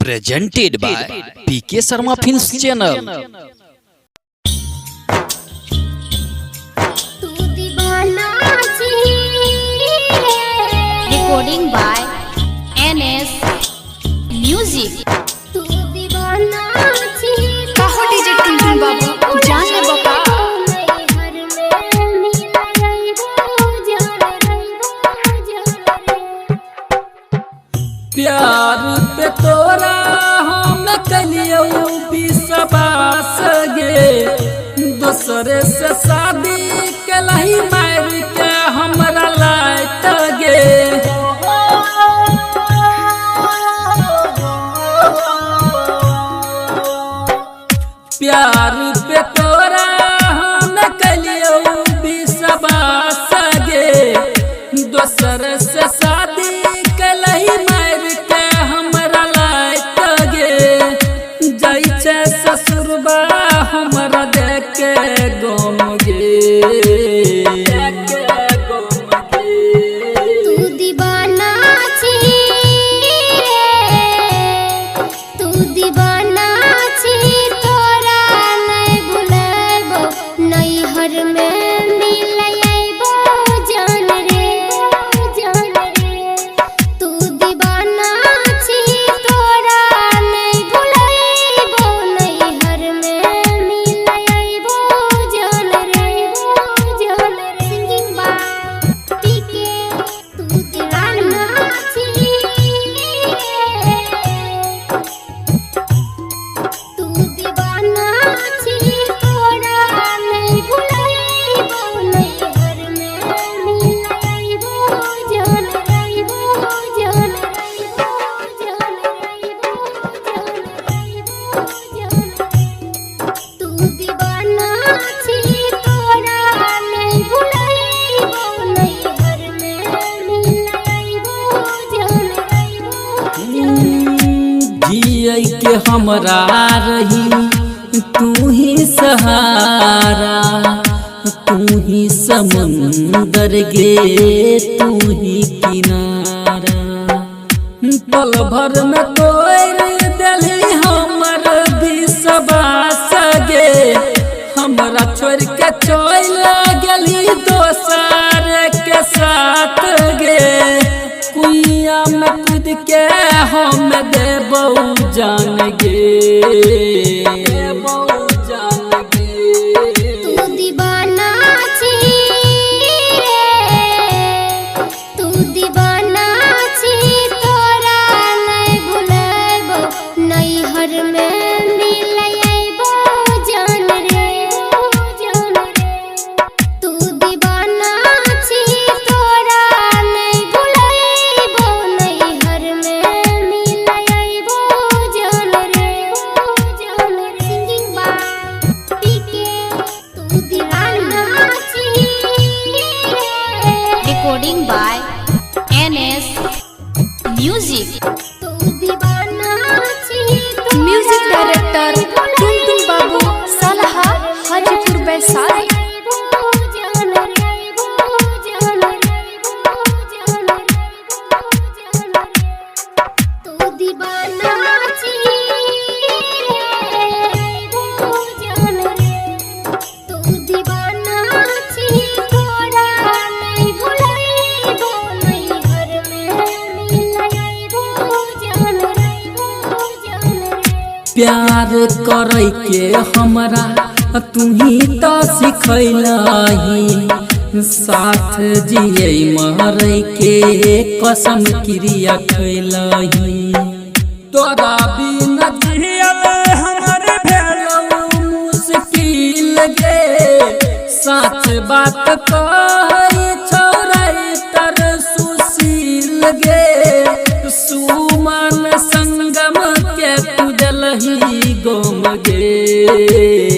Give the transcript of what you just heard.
presented by PK Sharma Films channel. Recording by NS Music. कहो DJ टुनटुन बाबू जान ले बका प्यार पे तोरा हम कलियो विश्वास गे दूसरे से शादी कलही मार के हमरा लायत गे प्यार पे तोरा हम कलियो विश्वास गे दूसरे से शादी कलही मार के हमरा लायत गे जाई छे ससुरबा हमरा देख के गम गे तू दीवाना छी तू दीवाना छी तोरा नहीं भुलाबो नहीं हर में मिलैबो जान रे तू दीवाना छी तोरा नहीं भुलाबो नहीं हर में मिलैबो जान रे सिंगिंग बाय पीके तू दीवाना छी तू दीवाना छी तोरा नहीं भुलाबो नहीं हर में मिलैबो जान तू दीवाना छी तोरा नहीं भुलाबो नहीं हर में मिलैबो जान जियै के हमरा रही तू ही सहारा तू ही समुंदर गे तू ही किनारा पल भर में तोड़ देली हमर विश्वास गे हमरा छोड़ के चल गेली दोसर के साथ गे कुइया में कूद के हम देबौ जान गे तू दीवाना छी तू दीवाना छी तोरा नहीं भुलाबो नहीं हर में मिलैबो जान रे तू दीवाना छी तोरा नहीं भुलाबो नहीं हर में मिलैबो जान रे सिंगिंग बाय पीके तू दीवाना छी Recording by NS Music. तू दीवाना छी म्यूजिक डायरेक्टर टुनटुन बाबू सलाहा हाजीपुर वैशाली तू दीवाना छी तू दीवाना छी तोरा नहीं भुलाबो नहीं हर में मिलैबो जान प्यार करे के हमरा तू ही तो सिखैलही साथ जियै मरै के कसम क्रिया खैलही तोरा बिना जियल हमर भेलौ मुश्किल गे सच बात कहै छोरै तर सुशील गे सुमन संगम के तू दिलही गम गे